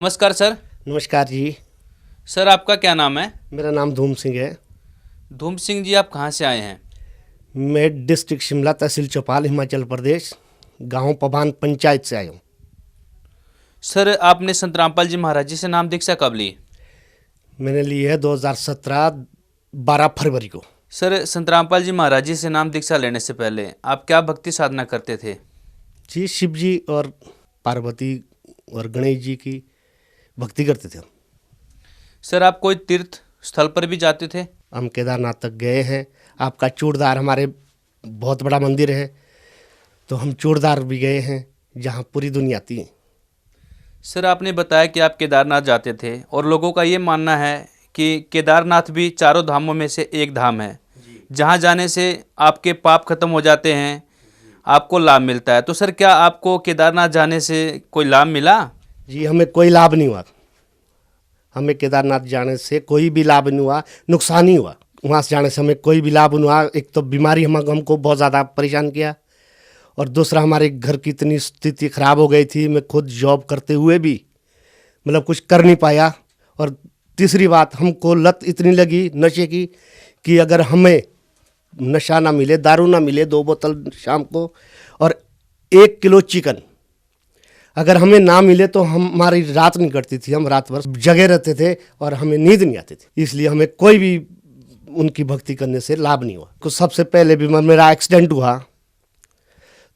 नमस्कार सर। नमस्कार जी। सर आपका क्या नाम है? मेरा नाम धूम सिंह है। धूम सिंह जी, आप कहाँ से आए हैं? मैं डिस्ट्रिक्ट शिमला, तहसील चौपाल, हिमाचल प्रदेश, गांव पबान पंचायत से आया हूँ। सर आपने संत रामपाल जी महाराज जी से नाम दीक्षा कब ली? मैंने ली है 2017 12 फरवरी को। सर संत रामपाल जी महाराज जी से नाम दीक्षा लेने से पहले आप क्या भक्ति साधना करते थे? जी, शिव जी और पार्वती और गणेश जी की भक्ति करते थे हम। सर आप कोई तीर्थ स्थल पर भी जाते थे? हम केदारनाथ तक गए हैं। आपका चूड़दार हमारे बहुत बड़ा मंदिर है, तो हम चूड़दार भी गए हैं, जहाँ पूरी दुनिया आती है। सर आपने बताया कि आप केदारनाथ जाते थे और लोगों का ये मानना है कि केदारनाथ भी चारों धामों में से एक धाम है, जहाँ जाने से आपके पाप खत्म हो जाते हैं, आपको लाभ मिलता है। तो सर क्या आपको केदारनाथ जाने से कोई लाभ मिला? जी, हमें कोई लाभ नहीं हुआ। हमें केदारनाथ जाने से कोई भी लाभ नहीं हुआ, नुकसान ही हुआ। वहाँ से जाने से हमें कोई भी लाभ नहीं हुआ। एक तो बीमारी हमको बहुत ज़्यादा परेशान किया, और दूसरा हमारे घर की इतनी स्थिति ख़राब हो गई थी, मैं खुद जॉब करते हुए भी मतलब कुछ कर नहीं पाया। और तीसरी बात, हमको लत इतनी लगी नशे की कि अगर हमें नशा ना मिले, दारू ना मिले, 2 बोतल शाम को और 1 किलो चिकन अगर हमें ना मिले तो हमारी रात नहीं कटती थी। हम रात भर जगे रहते थे और हमें नींद नहीं आती थी। इसलिए हमें कोई भी उनकी भक्ति करने से लाभ नहीं हुआ। कुछ सबसे पहले भी मेरा एक्सीडेंट हुआ,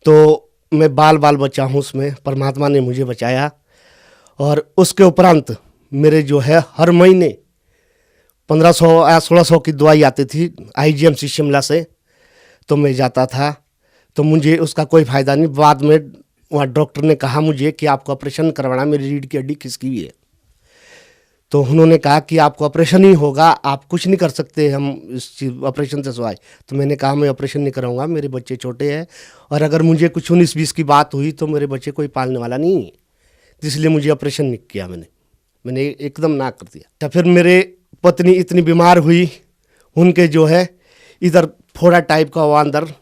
तो मैं बाल बचा हूँ उसमें, परमात्मा ने मुझे बचाया। और उसके उपरांत मेरे जो है हर महीने 1500 या 1600 की दवाई आती थी IGMC शिमला से, तो मैं जाता था, तो मुझे उसका कोई फ़ायदा नहीं। बाद में वहाँ डॉक्टर ने कहा मुझे कि आपको ऑपरेशन करवाना, मेरी रीढ़ की हड्डी खिसकी हुई है। तो उन्होंने कहा कि आपको ऑपरेशन ही होगा, आप कुछ नहीं कर सकते हम इस चीज़ ऑपरेशन से सिवाय। तो मैंने कहा मैं ऑपरेशन नहीं कराऊंगा, मेरे बच्चे छोटे हैं, और अगर मुझे कुछ 19-20 की बात हुई तो मेरे बच्चे कोई पालने वाला नहीं है, इसलिए मुझे ऑपरेशन नहीं किया। मैंने एकदम ना कर दिया। तो फिर मेरे पत्नी इतनी बीमार हुई, उनके जो है इधर फोड़ा टाइप का हुआ अंदर,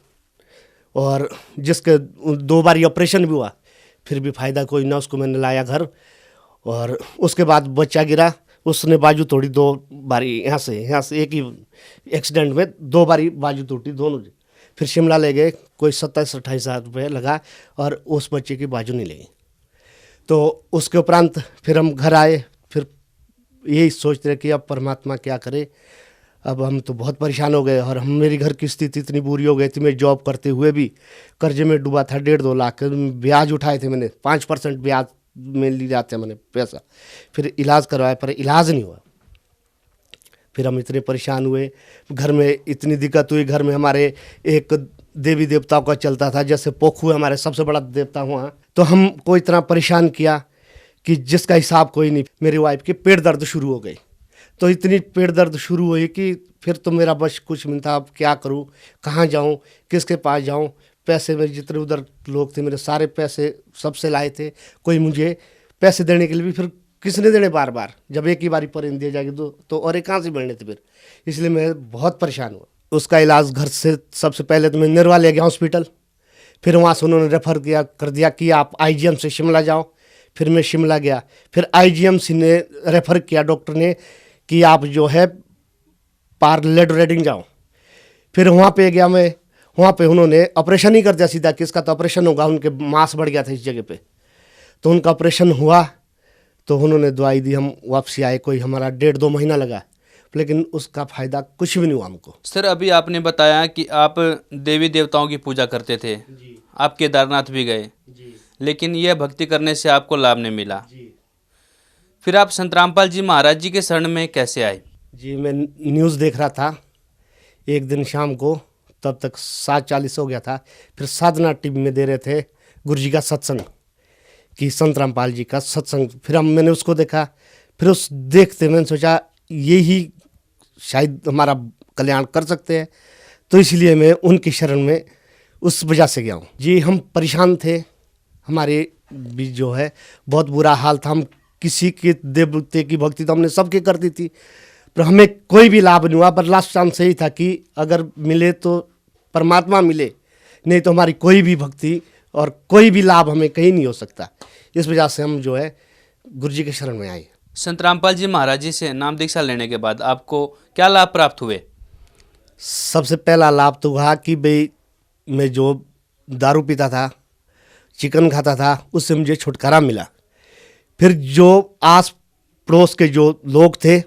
और जिसके 2 बार ऑपरेशन भी हुआ, फिर भी फ़ायदा कोई ना। उसको मैंने लाया घर, और उसके बाद बच्चा गिरा, उसने बाजू तोड़ी 2 बारी। यहाँ से एक ही एक्सीडेंट में 2 बारी बाजू टूटी दोनों। फिर शिमला ले गए, कोई 27-28 हज़ार रुपये लगा, और उस बच्चे की बाजू नहीं लगी। तो उसके उपरांत फिर हम घर आए, फिर यही सोचते रहे कि अब परमात्मा क्या करे। अब हम तो बहुत परेशान हो गए, और मेरी घर की स्थिति इतनी बुरी हो गई थी, मैं जॉब करते हुए भी कर्जे में डूबा था। 1.5-2 लाख ब्याज उठाए थे मैंने, 5% ब्याज में ले जाते मैंने पैसा। फिर इलाज करवाया, पर इलाज नहीं हुआ। फिर हम इतने परेशान हुए, घर में इतनी दिक्कत हुई। घर में हमारे एक देवी देवताओं का चलता था, जैसे पोखू है हमारे सबसे बड़ा देवता हुआ, तो हमको इतना परेशान किया कि जिसका हिसाब कोई नहीं। मेरी वाइफ की पेट दर्द शुरू हो गई, तो इतनी पेट दर्द शुरू हुई कि फिर तो मेरा बस कुछ नहीं था। अब क्या करूं, कहाँ जाऊं, किसके पास जाऊं। पैसे मेरे जितने उधर लोग थे, मेरे सारे पैसे सबसे लाए थे। कोई मुझे पैसे देने के लिए भी फिर किसने देने बार बार, जब एक ही बारी पर दिए जाएगी तो और एक कहाँ से मिलने थे फिर। इसलिए मैं बहुत परेशान हुआ। उसका इलाज घर से सबसे पहले तो मैं निरवा ले गया हॉस्पिटल, फिर वहाँ से उन्होंने रेफ़र कर दिया कि आप IGMC शिमला जाओ। फिर मैं शिमला गया, फिर IGMC ने रेफ़र किया डॉक्टर ने कि आप जो है पार्लेड रेडिंग जाओ। फिर वहाँ पे गया मैं, वहाँ पे उन्होंने ऑपरेशन ही कर दिया सीधा कि इसका तो ऑपरेशन होगा। उनके मांस बढ़ गया था इस जगह पे, तो उनका ऑपरेशन हुआ। तो उन्होंने दवाई दी, हम वापसी आए। कोई हमारा 1.5-2 महीना लगा, लेकिन उसका फ़ायदा कुछ भी नहीं हुआ हमको। सर अभी आपने बताया कि आप देवी देवताओं की पूजा करते थे, आप केदारनाथ भी गए, लेकिन यह भक्ति करने से आपको लाभ नहीं मिला। फिर आप संत रामपाल जी महाराज जी के शरण में कैसे आए? जी, मैं न्यूज़ देख रहा था एक दिन शाम को, तब तक 7:40 हो गया था। फिर साधना टीवी में दे रहे थे गुरु जी का सत्संग, कि संत रामपाल जी का सत्संग। फिर मैंने उसको देखा। फिर उस देखते मैंने सोचा यही शायद हमारा कल्याण कर सकते हैं, तो इसलिए मैं उनकी शरण में उस वजह से गया हूँ। जी, हम परेशान थे, हमारे भी जो है बहुत बुरा हाल था। हम किसी के देवते की भक्ति तो हमने सबके कर दी थी, पर हमें कोई भी लाभ नहीं हुआ। पर लास्ट चांस यही था कि अगर मिले तो परमात्मा मिले, नहीं तो हमारी कोई भी भक्ति और कोई भी लाभ हमें कहीं नहीं हो सकता। इस वजह से हम जो है गुरु जी के शरण में आए। संत रामपाल जी महाराज जी से नाम दीक्षा लेने के बाद आपको क्या लाभ प्राप्त हुए? सबसे पहला लाभ तो हुआ कि भाई मैं जो दारू पीता था, चिकन खाता था, उससे मुझे छुटकारा मिला। फिर जो आस पड़ोस के जो लोग थे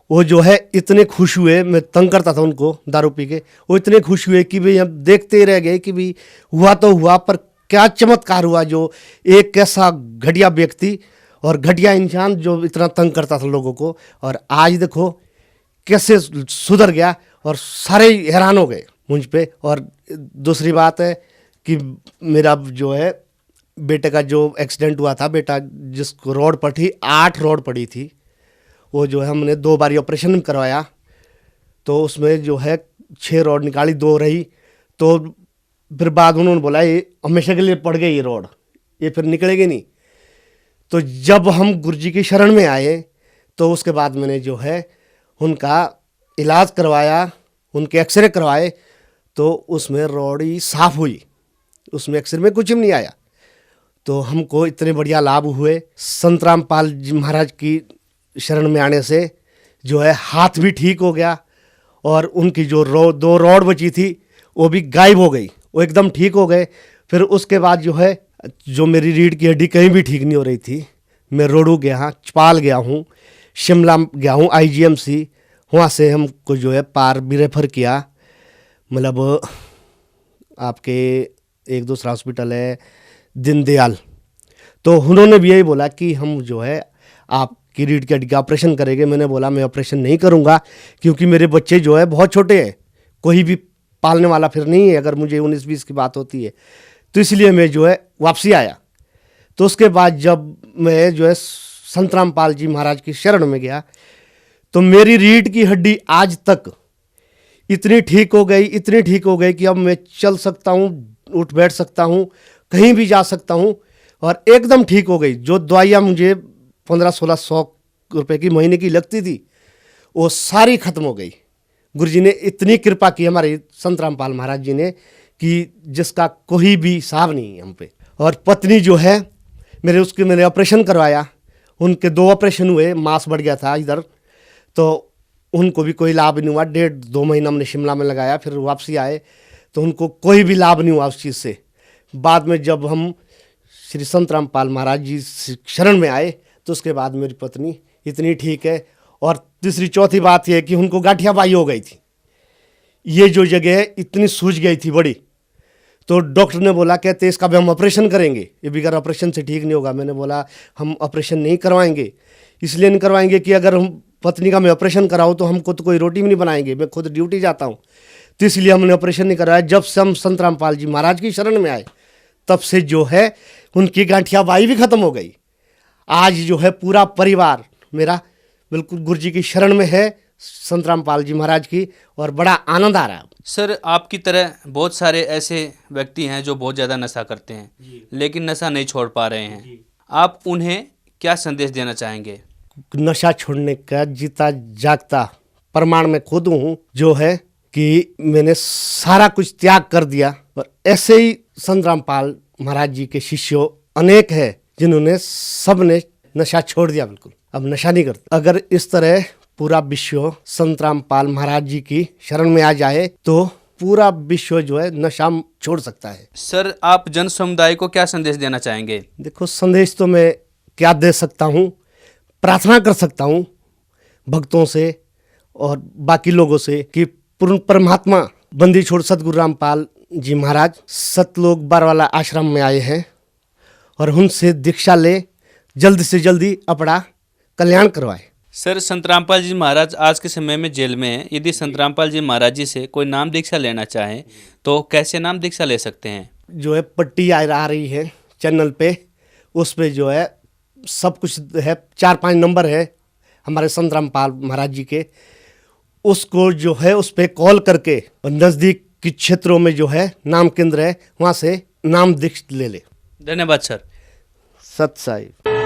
वो जो है इतने खुश हुए, मैं तंग करता था उनको दारू पी के, वो इतने खुश हुए कि भाई हम देखते रह गए कि भाई हुआ तो हुआ, पर क्या चमत्कार हुआ जो एक कैसा घटिया व्यक्ति और घटिया इंसान जो इतना तंग करता था लोगों को, और आज देखो कैसे सुधर गया और सारे हैरान हो गए मुझ पे। और दूसरी बात है कि मेरा जो है बेटे का जो एक्सीडेंट हुआ था, बेटा जिसको रोड पड़ी 8 रोड पड़ी थी, वो जो है हमने 2 बारी ऑपरेशन करवाया, तो उसमें जो है 6 रोड निकाली, 2 रही। तो फिर बाद उन्होंने बोला ये हमेशा के लिए पड़ गई ये रोड, ये फिर निकलेगी नहीं। तो जब हम गुरु जी की शरण में आए तो उसके बाद मैंने जो है उनका इलाज करवाया, उनके एक्सरे करवाए, तो उसमें रोड ही साफ हुई, उसमें एक्सरे में कुछ भी नहीं आया। तो हमको इतने बढ़िया लाभ हुए संत रामपाल जी महाराज की शरण में आने से। जो है हाथ भी ठीक हो गया और उनकी जो 2 रोड बची थी वो भी गायब हो गई, वो एकदम ठीक हो गए। फिर उसके बाद जो है जो मेरी रीढ़ की हड्डी कहीं भी ठीक नहीं हो रही थी, मैं रोडू गया, चपाल गया हूँ, शिमला गया हूँ IGMC, वहाँ से हमको जो है पार भी रेफर किया, मतलब आपके एक दूसरा हॉस्पिटल है दीनदयाल, तो उन्होंने भी यही बोला कि हम जो है आपकी रीढ़ की हड्डी का ऑपरेशन करेंगे। मैंने बोला मैं ऑपरेशन नहीं करूँगा क्योंकि मेरे बच्चे जो है बहुत छोटे हैं, कोई भी पालने वाला फिर नहीं है अगर मुझे 19-20 की बात होती है, तो इसलिए मैं जो है वापसी आया। तो उसके बाद जब मैं जो है संत रामपाल जी महाराज की शरण में गया तो मेरी रीढ़ की हड्डी आज तक इतनी ठीक हो गई, इतनी ठीक हो गई कि अब मैं चल सकता हूँ, उठ बैठ सकता हूँ, कहीं भी जा सकता हूँ, और एकदम ठीक हो गई। जो दवाइयाँ मुझे 1500-1600 रुपए की महीने की लगती थी वो सारी खत्म हो गई। गुरु जी ने इतनी कृपा की हमारे संत रामपाल महाराज जी ने कि जिसका कोई भी हिसाब नहीं है हम पे। और पत्नी जो है मैंने ऑपरेशन करवाया, उनके 2 ऑपरेशन हुए, मांस बढ़ गया था इधर, तो उनको भी कोई लाभ नहीं हुआ। 1.5-2 महीना हमने शिमला में लगाया, फिर वापसी आए तो उनको कोई भी लाभ नहीं हुआ उस चीज़ से। बाद में जब हम श्री संत रामपाल महाराज जी शरण में आए तो उसके बाद मेरी पत्नी इतनी ठीक है। और तीसरी चौथी बात यह है कि उनको गांठियाबाई हो गई थी, ये जो जगह इतनी सूज गई थी बड़ी, तो डॉक्टर ने बोला कहते इसका भी हम ऑपरेशन करेंगे, ये बगैर ऑपरेशन से ठीक नहीं होगा। मैंने बोला हम ऑपरेशन नहीं करवाएंगे, इसलिए नहीं करवाएंगे कि अगर हम पत्नी का मैं ऑपरेशन कराऊँ तो हमको तो कोई रोटी भी नहीं बनाएंगे, मैं खुद ड्यूटी जाता हूँ, तो इसलिए हमने ऑपरेशन नहीं करवाया। जब से हम संत रामपाल जी महाराज की शरण में आए तब से जो है उनकी गांठियाबाई भी खत्म हो गई। आज जो है पूरा परिवार मेरा बिल्कुल गुरु जी की शरण में है, संत रामपाल जी महाराज की, और बड़ा आनंद आ रहा है। सर आपकी तरह बहुत सारे ऐसे व्यक्ति हैं जो बहुत ज़्यादा नशा करते हैं लेकिन नशा नहीं छोड़ पा रहे हैं, आप उन्हें क्या संदेश देना चाहेंगे? नशा छोड़ने का जीता जागता प्रमाण मैं खुद हूँ, जो है कि मैंने सारा कुछ त्याग कर दिया। और ऐसे ही संत रामपाल महाराज जी के शिष्यों अनेक हैं जिन्होंने सबने नशा छोड़ दिया, बिल्कुल अब नशा नहीं करते। अगर इस तरह पूरा विश्व संत रामपाल महाराज जी की शरण में आ जाए तो पूरा विश्व जो है नशा छोड़ सकता है। सर आप जन समुदाय को क्या संदेश देना चाहेंगे? देखो संदेश तो मैं क्या दे सकता हूँ, प्रार्थना कर सकता हूँ भक्तों से और बाकी लोगों से कि पूर्ण परमात्मा बंदी छोड़ सतगुरु रामपाल जी महाराज सतलोक बारवाला आश्रम में आए हैं और उनसे दीक्षा ले, जल्द से जल्दी अपना कल्याण करवाए। सर संत रामपाल जी महाराज आज के समय में जेल में हैं, यदि संत रामपाल जी महाराज जी से कोई नाम दीक्षा लेना चाहे तो कैसे नाम दीक्षा ले सकते हैं? जो है पट्टी आ रही है चैनल पे, उस पे जो है सब कुछ है, 4-5 नंबर है हमारे संत रामपाल महाराज जी के, उसको जो है उस पे कॉल करके और नज़दीक के क्षेत्रों में जो है नाम केंद्र है वहाँ से नाम दीक्षा ले ले। धन्यवाद सर। सत साहिब।